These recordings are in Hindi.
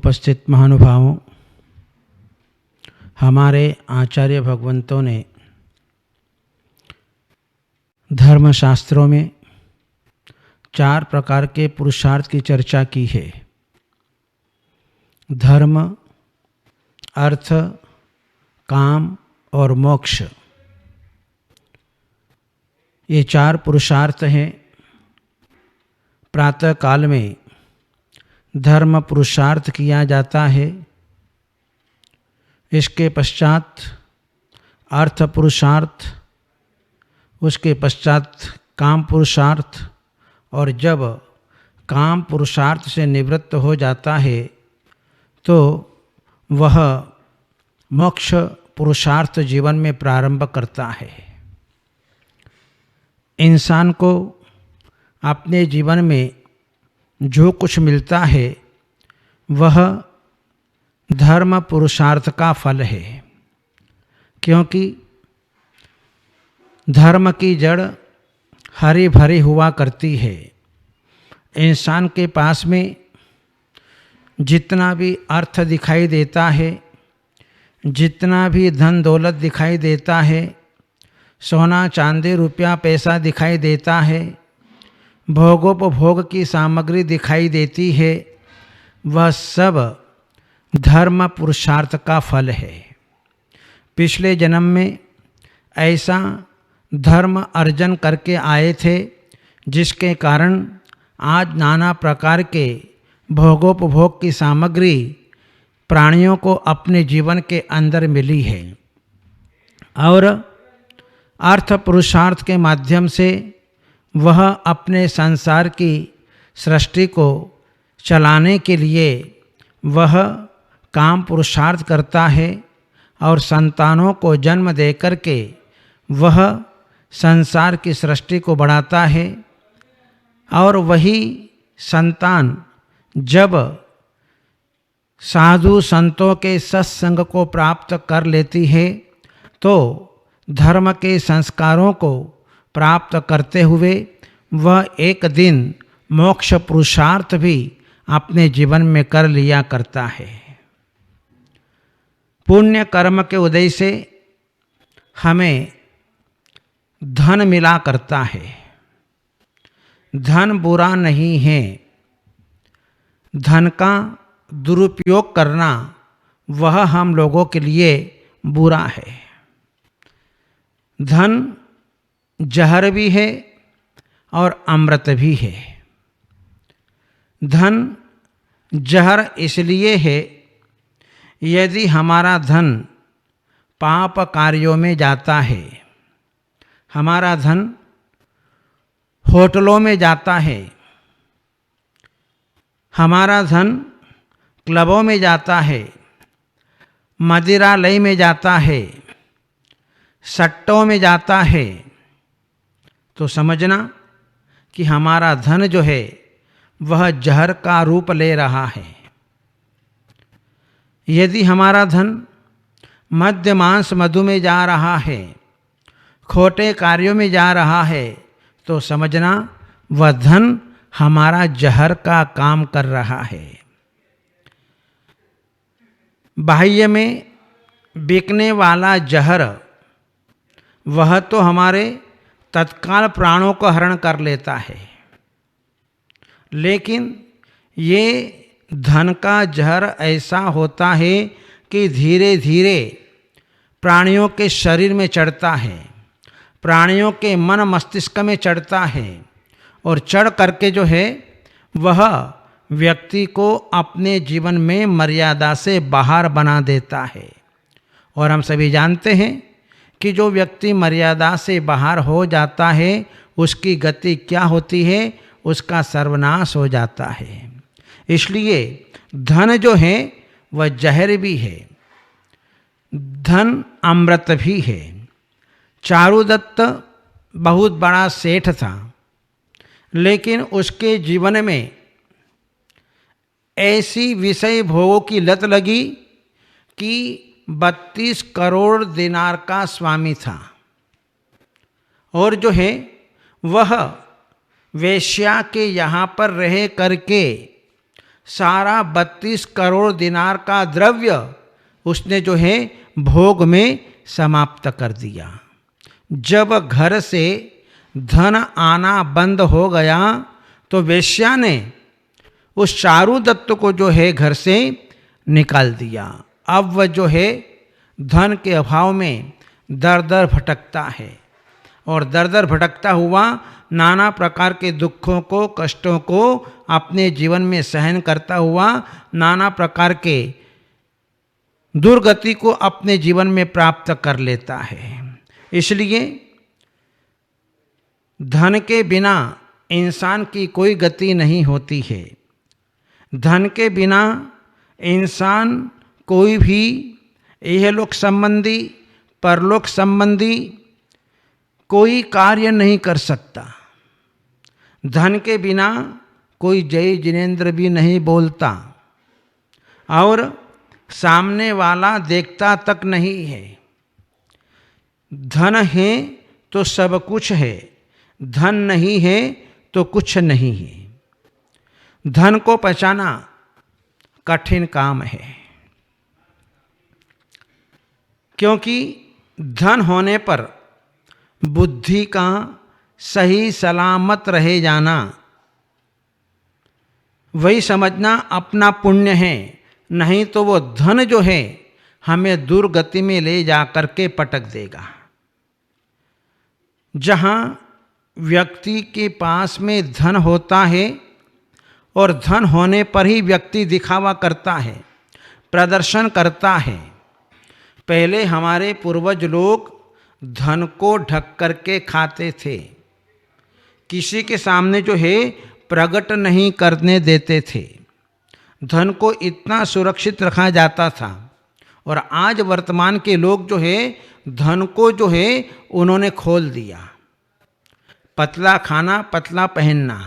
उपस्थित महानुभावों, हमारे आचार्य भगवंतों ने धर्मशास्त्रों में 4 प्रकार के पुरुषार्थ की चर्चा की है। धर्म, अर्थ, काम और मोक्ष, ये 4 पुरुषार्थ हैं। प्रातः काल में धर्म पुरुषार्थ किया जाता है, इसके पश्चात अर्थ पुरुषार्थ, उसके पश्चात काम पुरुषार्थ, और जब काम पुरुषार्थ से निवृत्त हो जाता है तो वह मोक्ष पुरुषार्थ जीवन में प्रारंभ करता है। इंसान को अपने जीवन में जो कुछ मिलता है वह धर्म पुरुषार्थ का फल है, क्योंकि धर्म की जड़ हरी भरी हुआ करती है। इंसान के पास में जितना भी अर्थ दिखाई देता है, जितना भी धन दौलत दिखाई देता है, सोना चांदी रुपया पैसा दिखाई देता है, भोगोपभोग की सामग्री दिखाई देती है, वह सब धर्म पुरुषार्थ का फल है। पिछले जन्म में ऐसा धर्म अर्जन करके आए थे, जिसके कारण आज नाना प्रकार के भोगोपभोग की सामग्री प्राणियों को अपने जीवन के अंदर मिली है। और अर्थ पुरुषार्थ के माध्यम से वह अपने संसार की सृष्टि को चलाने के लिए वह काम पुरुषार्थ करता है और संतानों को जन्म दे करके वह संसार की सृष्टि को बढ़ाता है। और वही संतान जब साधु संतों के सत्संग को प्राप्त कर लेती है तो धर्म के संस्कारों को प्राप्त करते हुए वह एक दिन मोक्ष पुरुषार्थ भी अपने जीवन में कर लिया करता है। पुण्य कर्म के उदय से हमें धन मिला करता है। धन बुरा नहीं है, धन का दुरुपयोग करना वह हम लोगों के लिए बुरा है। धन जहर भी है और अमृत भी है। धन जहर इसलिए है, यदि हमारा धन पाप कार्यों में जाता है, हमारा धन होटलों में जाता है, हमारा धन क्लबों में जाता है, मदिरालय में जाता है, सट्टों में जाता है, तो समझना कि हमारा धन जो है वह जहर का रूप ले रहा है। यदि हमारा धन मद्य मांस मधु में जा रहा है, खोटे कार्यों में जा रहा है, तो समझना वह धन हमारा जहर का काम कर रहा है। बाह्य में बिकने वाला जहर वह तो हमारे तत्काल प्राणों को हरण कर लेता है, लेकिन ये धन का जहर ऐसा होता है कि धीरे धीरे प्राणियों के शरीर में चढ़ता है, प्राणियों के मन मस्तिष्क में चढ़ता है, और चढ़ करके जो है वह व्यक्ति को अपने जीवन में मर्यादा से बाहर बना देता है। और हम सभी जानते हैं कि जो व्यक्ति मर्यादा से बाहर हो जाता है उसकी गति क्या होती है, उसका सर्वनाश हो जाता है। इसलिए धन जो है वह जहर भी है, धन अमृत भी है। चारुदत्त बहुत बड़ा सेठ था, लेकिन उसके जीवन में ऐसी विषय भोगों की लत लगी कि 32 करोड़ दिनार का स्वामी था, और जो है वह वेश्या के यहाँ पर रह करके सारा 32 करोड़ दिनार का द्रव्य उसने जो है भोग में समाप्त कर दिया। जब घर से धन आना बंद हो गया तो वेश्या ने उस चारुदत्त को जो है घर से निकाल दिया। अब वह जो है धन के अभाव में दर दर भटकता है और दर दर भटकता हुआ नाना प्रकार के दुखों को, कष्टों को अपने जीवन में सहन करता हुआ नाना प्रकार के दुर्गति को अपने जीवन में प्राप्त कर लेता है। इसलिए धन के बिना इंसान की कोई गति नहीं होती है। धन के बिना इंसान कोई भी इहलोक संबंधी, परलोक संबंधी कोई कार्य नहीं कर सकता। धन के बिना कोई जय जिनेंद्र भी नहीं बोलता और सामने वाला देखता तक नहीं है। धन है तो सब कुछ है, धन नहीं है तो कुछ नहीं है। धन को पहचाना कठिन काम है, क्योंकि धन होने पर बुद्धि का सही सलामत रहे जाना, वही समझना अपना पुण्य है। नहीं तो वो धन जो है हमें दुर्गति में ले जा करके पटक देगा। जहाँ व्यक्ति के पास में धन होता है और धन होने पर ही व्यक्ति दिखावा करता है, प्रदर्शन करता है। पहले हमारे पूर्वज लोग धन को ढक करके खाते थे, किसी के सामने जो है प्रकट नहीं करने देते थे। धन को इतना सुरक्षित रखा जाता था। और आज वर्तमान के लोग जो है धन को जो है उन्होंने खोल दिया। पतला खाना, पतला पहनना,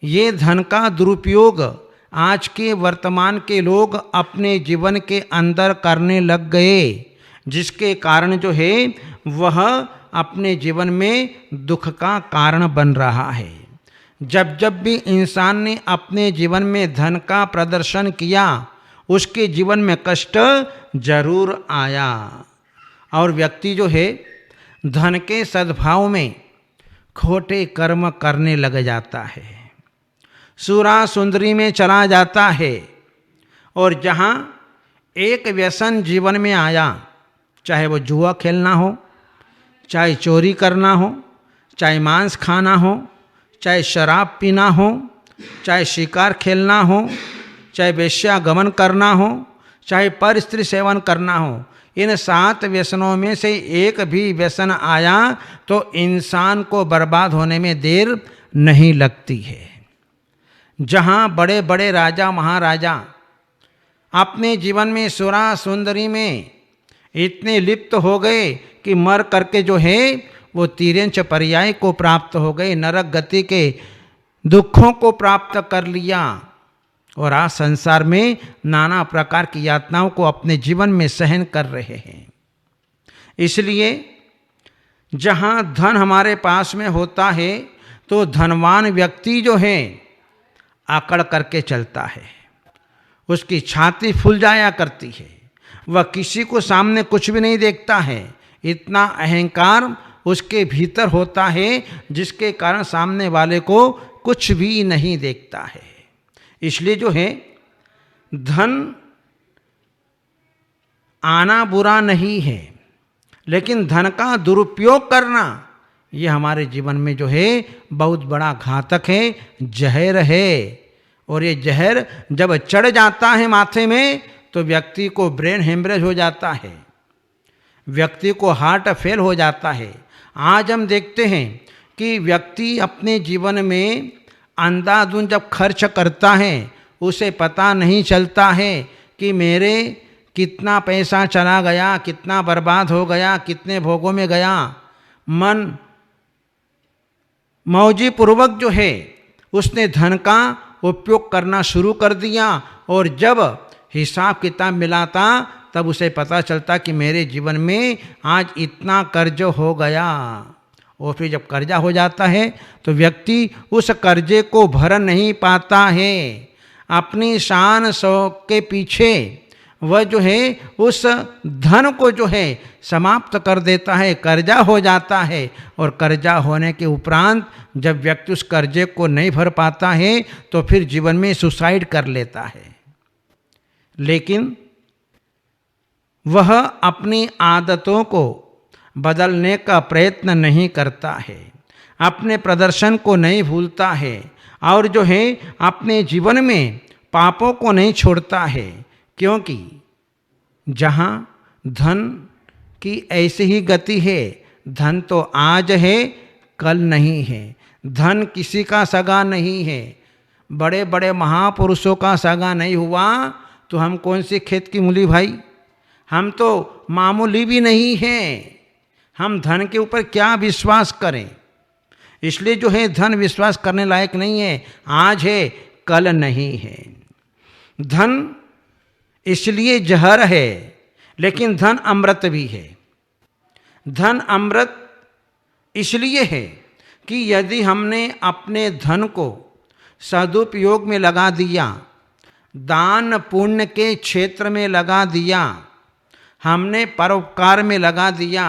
ये धन का दुरुपयोग आज के वर्तमान के लोग अपने जीवन के अंदर करने लग गए, जिसके कारण जो है वह अपने जीवन में दुख का कारण बन रहा है। जब जब भी इंसान ने अपने जीवन में धन का प्रदर्शन किया, उसके जीवन में कष्ट जरूर आया और व्यक्ति जो है धन के सद्भाव में खोटे कर्म करने लग जाता है, सुरा सुंदरी में चला जाता है। और जहाँ एक व्यसन जीवन में आया, चाहे वो जुआ खेलना हो, चाहे चोरी करना हो, चाहे मांस खाना हो, चाहे शराब पीना हो, चाहे शिकार खेलना हो, चाहे वेश्यागमन करना हो, चाहे पर स्त्री सेवन करना हो, इन 7 व्यसनों में से एक भी व्यसन आया तो इंसान को बर्बाद होने में देर नहीं लगती है। जहाँ बड़े बड़े राजा महाराजा अपने जीवन में सुरा सुंदरी में इतने लिप्त हो गए कि मर करके जो है वो तिर्यंच पर्याय को प्राप्त हो गए, नरक गति के दुखों को प्राप्त कर लिया और आज संसार में नाना प्रकार की यातनाओं को अपने जीवन में सहन कर रहे हैं। इसलिए जहाँ धन हमारे पास में होता है तो धनवान व्यक्ति जो है आकड़ करके चलता है, उसकी छाती फूल जाया करती है, वह किसी को सामने कुछ भी नहीं देखता है। इतना अहंकार उसके भीतर होता है जिसके कारण सामने वाले को कुछ भी नहीं देखता है। इसलिए जो है धन आना बुरा नहीं है, लेकिन धन का दुरुपयोग करना ये हमारे जीवन में जो है बहुत बड़ा घातक है, जहर है। और ये जहर जब चढ़ जाता है माथे में तो व्यक्ति को ब्रेन हेमरेज हो जाता है, व्यक्ति को हार्ट फेल हो जाता है। आज हम देखते हैं कि व्यक्ति अपने जीवन में अंधाधुंध जब खर्च करता है उसे पता नहीं चलता है कि मेरे कितना पैसा चला गया, कितना बर्बाद हो गया, कितने भोगों में गया। मन मौजी पूर्वक जो है उसने धन का उपयोग करना शुरू कर दिया और जब हिसाब किताब मिलाता तब उसे पता चलता कि मेरे जीवन में आज इतना कर्ज हो गया। और फिर जब कर्जा हो जाता है तो व्यक्ति उस कर्जे को भर नहीं पाता है। अपनी शान शौक के पीछे वह जो है उस धन को जो है समाप्त कर देता है, कर्जा हो जाता है। और कर्जा होने के उपरांत जब व्यक्ति उस कर्जे को नहीं भर पाता है तो फिर जीवन में सुसाइड कर लेता है। लेकिन वह अपनी आदतों को बदलने का प्रयत्न नहीं करता है, अपने प्रदर्शन को नहीं भूलता है और जो है अपने जीवन में पापों को नहीं छोड़ता है। क्योंकि जहाँ धन की ऐसी ही गति है, धन तो आज है कल नहीं है, धन किसी का सगा नहीं है, बड़े बड़े महापुरुषों का सगा नहीं हुआ तो हम कौन सी खेत की मूली भाई, हम तो मामूली भी नहीं हैं, हम धन के ऊपर क्या विश्वास करें। इसलिए जो है धन विश्वास करने लायक नहीं है, आज है कल नहीं है। धन इसलिए जहर है, लेकिन धन अमृत भी है। धन अमृत इसलिए है कि यदि हमने अपने धन को सदुपयोग में लगा दिया, दान पुण्य के क्षेत्र में लगा दिया, हमने परोपकार में लगा दिया,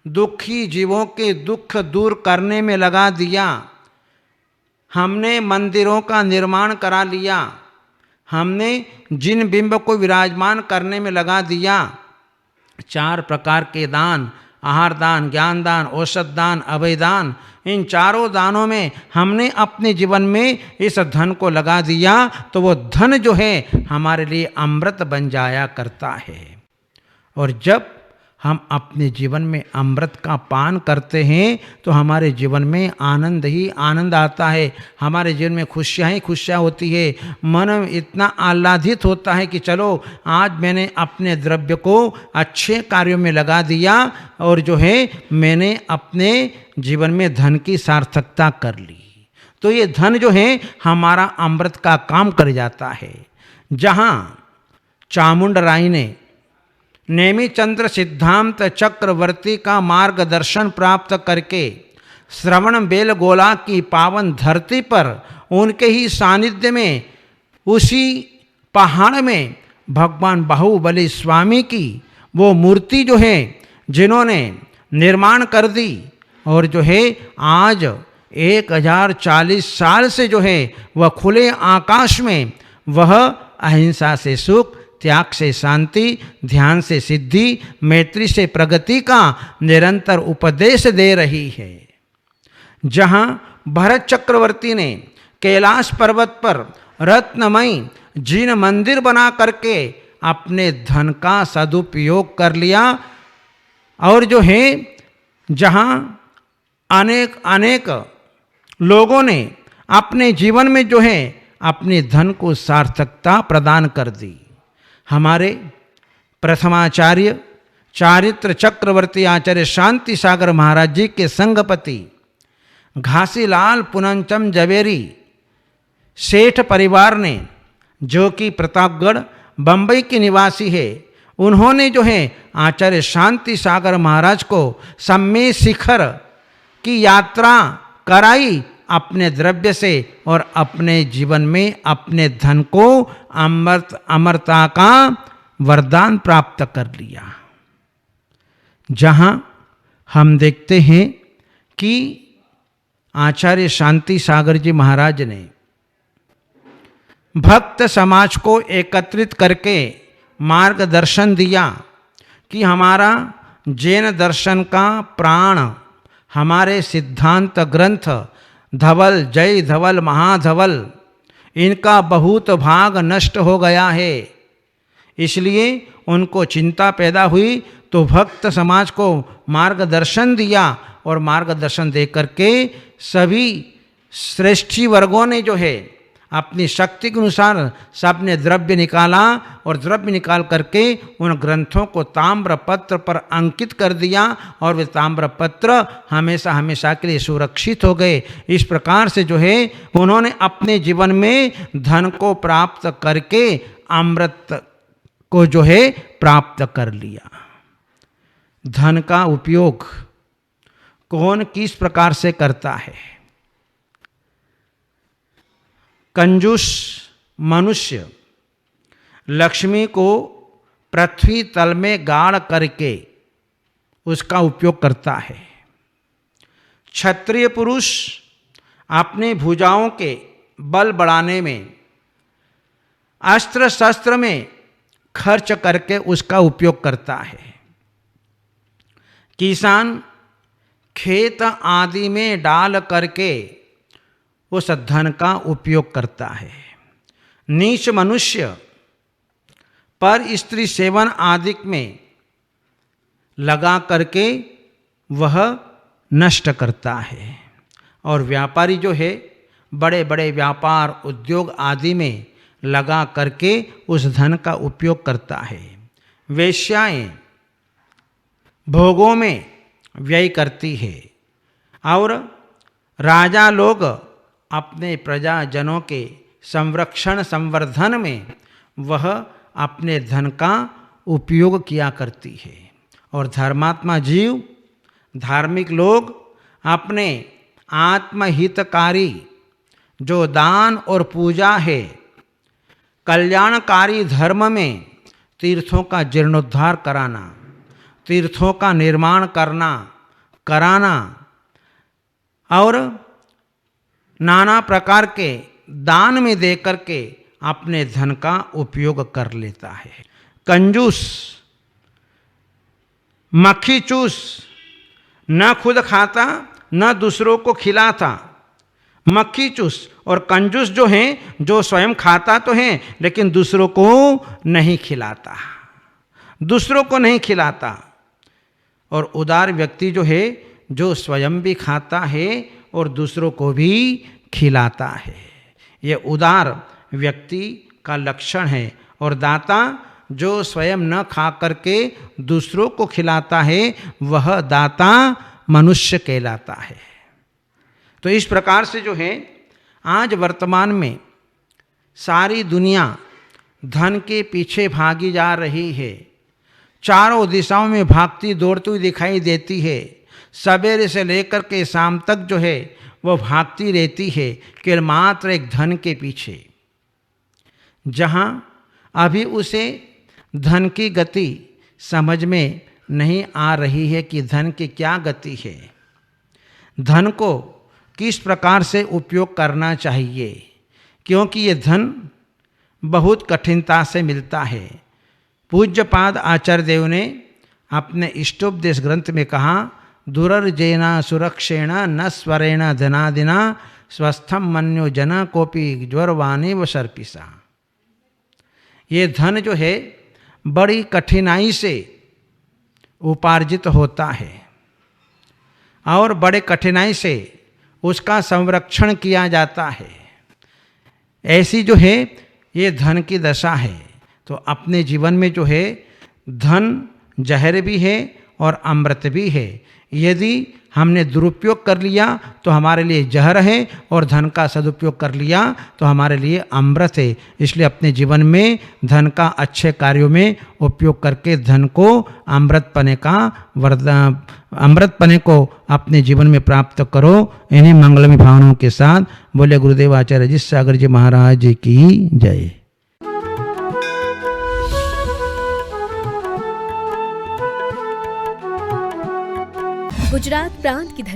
दुखी जीवों के दुख दूर करने में लगा दिया, हमने मंदिरों का निर्माण करा लिया, हमने जिन बिंब को विराजमान करने में लगा दिया, 4 प्रकार के दान, आहार दान, ज्ञान दान, औषध दान, अभय दान, इन चारों दानों में हमने अपने जीवन में इस धन को लगा दिया तो वो धन जो है हमारे लिए अमृत बन जाया करता है। और जब हम अपने जीवन में अमृत का पान करते हैं तो हमारे जीवन में आनंद ही आनंद आता है, हमारे जीवन में खुशियाँ ही खुशियाँ होती है, मन इतना आह्लादित होता है कि चलो आज मैंने अपने द्रव्य को अच्छे कार्यों में लगा दिया और जो है मैंने अपने जीवन में धन की सार्थकता कर ली। तो ये धन जो है हमारा अमृत का काम कर जाता है। जहाँ चामुंड राय ने नेमिचंद्र सिद्धांत चक्रवर्ती का मार्गदर्शन प्राप्त करके श्रवण बेलगोला की पावन धरती पर उनके ही सानिध्य में उसी पहाड़ में भगवान बाहुबली स्वामी की वो मूर्ति जो है जिन्होंने निर्माण कर दी और जो है आज 1040 साल से जो है वह खुले आकाश में वह अहिंसा से सुख, त्याग से शांति, ध्यान से सिद्धि, मैत्री से प्रगति का निरंतर उपदेश दे रही है। जहाँ भरत चक्रवर्ती ने कैलाश पर्वत पर रत्नमयी जिन मंदिर बना करके अपने धन का सदुपयोग कर लिया और जो है जहाँ अनेक लोगों ने अपने जीवन में जो है अपने धन को सार्थकता प्रदान कर दी। हमारे प्रथमाचार्य चारित्र चक्रवर्ती आचार्य शांति सागर महाराज जी के संगपति घासीलाल पुनंचम जवेरी सेठ परिवार ने, जो कि प्रतापगढ़ बंबई के निवासी है, उन्होंने जो है आचार्य शांति सागर महाराज को सम्मेद शिखर की यात्रा कराई अपने द्रव्य से और अपने जीवन में अपने धन को अमरता का वरदान प्राप्त कर लिया। जहाँ हम देखते हैं कि आचार्य शांति सागर जी महाराज ने भक्त समाज को एकत्रित करके मार्गदर्शन दिया कि हमारा जैन दर्शन का प्राण, हमारे सिद्धांत ग्रंथ धवल, जय धवल, महाधवल, इनका बहुत भाग नष्ट हो गया है। इसलिए उनको चिंता पैदा हुई तो भक्त समाज को मार्गदर्शन दिया और मार्गदर्शन दे करके सभी श्रेष्ठी वर्गों ने जो है अपनी शक्ति के अनुसार सबने द्रव्य निकाला और द्रव्य निकाल करके उन ग्रंथों को ताम्रपत्र पर अंकित कर दिया और वे ताम्रपत्र हमेशा हमेशा के लिए सुरक्षित हो गए। इस प्रकार से जो है उन्होंने अपने जीवन में धन को प्राप्त करके अमृत को जो है प्राप्त कर लिया। धन का उपयोग कौन किस प्रकार से करता है? कंजूस मनुष्य लक्ष्मी को पृथ्वी तल में गाड़ करके उसका उपयोग करता है। क्षत्रिय पुरुष अपनी भुजाओं के बल बढ़ाने में, अस्त्र शस्त्र में खर्च करके उसका उपयोग करता है। किसान खेत आदि में डाल करके उस धन का उपयोग करता है। नीच मनुष्य पर स्त्री सेवन आदि में लगा करके वह नष्ट करता है। और व्यापारी जो है बड़े बड़े व्यापार उद्योग आदि में लगा करके उस धन का उपयोग करता है। वेश्याएं भोगों में व्यय करती है और राजा लोग अपने प्रजाजनों के संरक्षण संवर्धन में वह अपने धन का उपयोग किया करती है। और धर्मात्मा जीव, धार्मिक लोग अपने आत्महितकारी जो दान और पूजा है, कल्याणकारी धर्म में तीर्थों का जीर्णोद्धार कराना, तीर्थों का निर्माण कराना और नाना प्रकार के दान में दे करके अपने धन का उपयोग कर लेता है। कंजूस मक्खी चूस न खुद खाता न दूसरों को खिलाता। मक्खी चूस और कंजूस जो हैं, जो स्वयं खाता तो हैं लेकिन दूसरों को नहीं खिलाता, दूसरों को नहीं खिलाता। और उदार व्यक्ति जो है, जो स्वयं भी खाता है और दूसरों को भी खिलाता है, ये उदार व्यक्ति का लक्षण है। और दाता जो स्वयं न खा करके दूसरों को खिलाता है, वह दाता मनुष्य कहलाता है। तो इस प्रकार से जो है आज वर्तमान में सारी दुनिया धन के पीछे भागी जा रही है, चारों दिशाओं में भागती दौड़ती हुई दिखाई देती है। सवेरे से लेकर के शाम तक जो है वह भागती रहती है केवल मात्र एक धन के पीछे। जहाँ अभी उसे धन की गति समझ में नहीं आ रही है कि धन की क्या गति है, धन को किस प्रकार से उपयोग करना चाहिए, क्योंकि ये धन बहुत कठिनता से मिलता है। पूज्यपाद आचार्य देव ने अपने इष्टोपदेश ग्रंथ में कहा, दुरर्जेना सुरक्षेण न स्वरेण धनादिना स्वस्थम मन्यो जना कोपी ज्वरवानी व सर्पिसा। ये धन जो है बड़ी कठिनाई से उपार्जित होता है और बड़े कठिनाई से उसका संरक्षण किया जाता है। ऐसी जो है ये धन की दशा है। तो अपने जीवन में जो है धन जहर भी है और अमृत भी है। यदि हमने दुरुपयोग कर लिया तो हमारे लिए जहर है और धन का सदुपयोग कर लिया तो हमारे लिए अमृत है। इसलिए अपने जीवन में धन का अच्छे कार्यों में उपयोग करके धन को अमृत पने को अपने जीवन में प्राप्त करो। इन्हीं मंगलमय भावनाओं के साथ बोले गुरुदेव आचार्य जी सागर जी महाराज जी की जय। गुजरात प्रांत की धरती